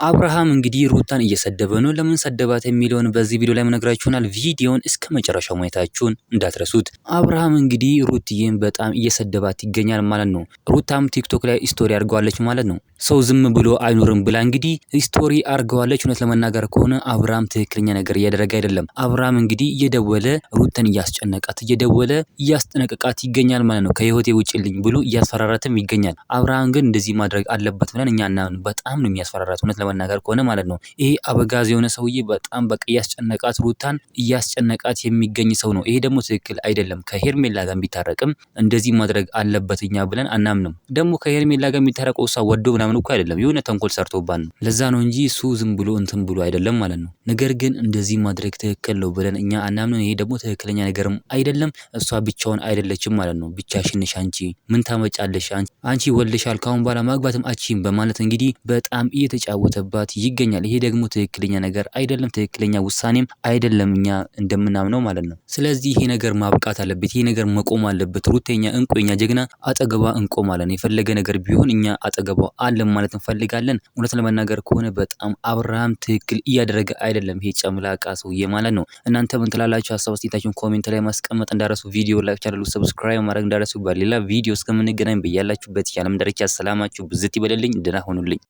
አብርሃም እንግዲህ ሩታን እየሰደበ ነው። ለምን ሰደባት የሚለውን በዚህ ቪዲዮ ላይ መነግራችሁናል። ቪዲዮውን እስከ መጨረሻው ማየታችሁን እንዳትረሱት። አብርሃም እንግዲህ ሩትዬን በጣም እየሰደባት ይገኛል ማለት ነው። ሩታም ቲክቶክ ላይ ስቶሪ አድርገዋለች ማለት ነው። ሰው ዝም ብሎ አይኖርም ብላ እንግዲህ ስቶሪ አድርገዋለች። እውነት ለመናገር ከሆነ አብርሃም ትክክለኛ ነገር እያደረገ አይደለም። አብርሃም እንግዲህ እየደወለ ሩተን እያስጨነቃት እየደወለ እያስጠነቀቃት ይገኛል ማለት ነው። ከህይወቴ ውጭልኝ ብሎ እያስፈራራትም ይገኛል። አብርሃም ግን እንደዚህ ማድረግ አለበት ብለን እኛ እናምን። በጣም ነው የሚያስፈራራት እውነት ለመናገር ከሆነ ማለት ነው። ይሄ አበጋዝ የሆነ ሰውዬ በጣም በቃ እያስጨነቃት ሩታን እያስጨነቃት የሚገኝ ሰው ነው። ይሄ ደግሞ ትክክል አይደለም። ከሄርሜላ ጋር ቢታረቅም እንደዚህ ማድረግ አለበት እኛ ብለን አናምንም። ደግሞ ከሄርሜላ ጋር የሚታረቀው እሷ ወዶ ምናምን እኮ አይደለም፣ የሆነ ተንኮል ሰርቶባት ነው። ለዛ ነው እንጂ እሱ ዝም ብሎ እንትን ብሎ አይደለም ማለት ነው። ነገር ግን እንደዚህ ማድረግ ትክክል ነው ብለን እኛ አናምንም። ይሄ ደግሞ ትክክለኛ ነገርም አይደለም። እሷ ብቻውን አይደለችም ማለት ነው። ብቻሽን ነሽ አንቺ ምን ታመጫለሽ? አንቺ ወልደሻል፣ ካሁን በኋላ ማግባትም አቺም በማለት እንግዲህ በጣም እየተጫወተባት ይገኛል። ይሄ ደግሞ ትክክለኛ ነገር አይደለም፣ ትክክለኛ ውሳኔም አይደለም እኛ እንደምናምነው ማለት ነው። ስለዚህ ይሄ ነገር ማብቃት አለበት፣ ይሄ ነገር መቆም አለበት። ሩተኛ እንቁኛ ጀግና አጠገቧ እንቆማለን። የፈለገ ነገር ቢሆን እኛ አጠገቧ አለን ማለት እንፈልጋለን። እውነት ለመናገር ከሆነ በጣም አብርሃም ትክክል እያደረገ አይደለም፣ ይሄ ጨምላቃ ሰውዬ ማለት ነው። እናንተ ምን ትላላችሁ? ሀሳብ አስተያየታችሁን ኮሜንት ላይ ማስቀመጥ እንዳረሱ፣ ቪዲዮ ላይክ፣ ቻናሉ ሰብስክራይብ ማድረግ እንዳረሱ። በሌላ ቪዲዮ እስከምንገናኝ በያላችሁበት የዓለም ዳርቻ ሰላማችሁ ብዝት ይበልልኝ። ደህና ሁኑልኝ።